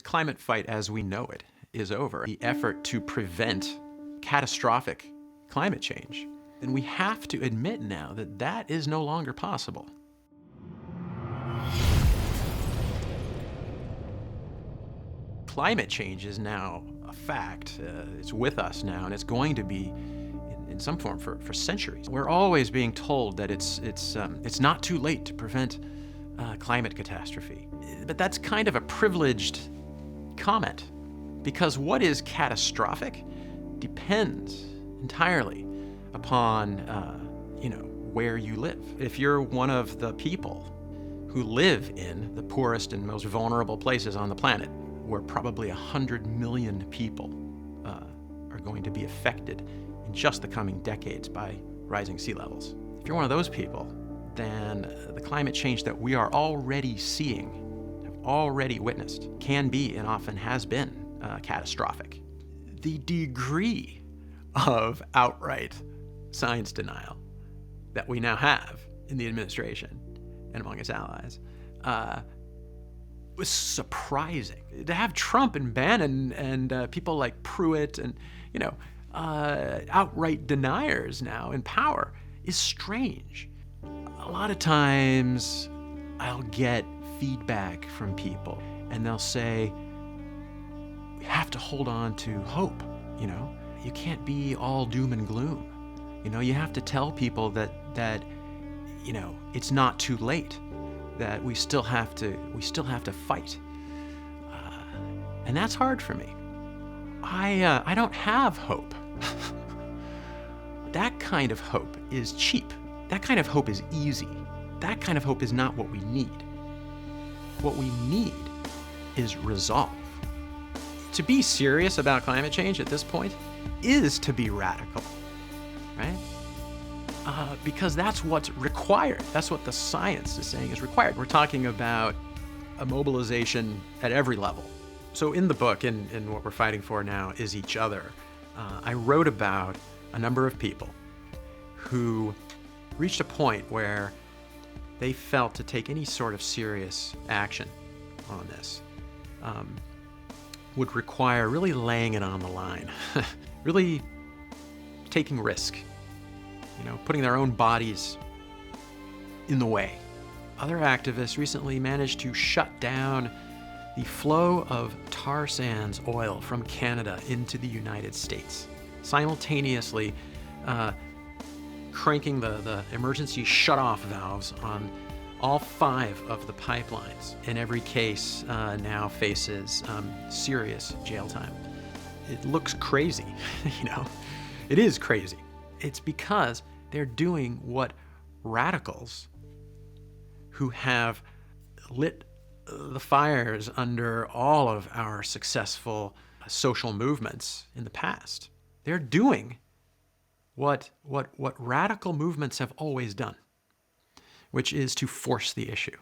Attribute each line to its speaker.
Speaker 1: climate fight as we know it is over. The effort to prevent catastrophic climate change. And we have to admit now that that is no longer possible. Climate change is now a fact. It's with us now, and it's going to be in some form for centuries. We're always being told that it's not too late to prevent climate catastrophe. But that's kind of a privileged comment, because what is catastrophic depends entirely upon where you live. If you're one of the people who live in the poorest and most vulnerable places on the planet, where probably 100 million people are going to be affected in just the coming decades by rising sea levels. If you're one of those people, then the climate change that we are already seeing, have already witnessed, can be and often has been catastrophic. The degree of outright science denial that we now have in the administration and among its allies was surprising. To have Trump and Bannon and people like Pruitt and outright deniers now in power is strange. A lot of times I'll get feedback from people and they'll say, we have to hold on to hope, You can't be all doom and gloom. You have to tell people that it's not too late, that we still have to fight. And that's hard for me. I don't have hope. That kind of hope is cheap. That kind of hope is easy. That kind of hope is not what we need. What we need is resolve. To be serious about climate change at this point is to be radical, right? Because that's what's required. That's what the science is saying is required. We're talking about a mobilization at every level. So in the book, and what we're fighting for now is each other, I wrote about a number of people who reached a point where they felt to take any sort of serious action on this would require really laying it on the line, really taking risk, putting their own bodies in the way. Other activists recently managed to shut down the flow of tar sands oil from Canada into the United States, simultaneously cranking the emergency shut-off valves on all 5 of the pipelines. In every case now faces serious jail time. It looks crazy, It is crazy. It's because they're doing what radicals who have lit the fires under all of our successful social movements in the past. They're doing what radical movements have always done, which is to force the issue.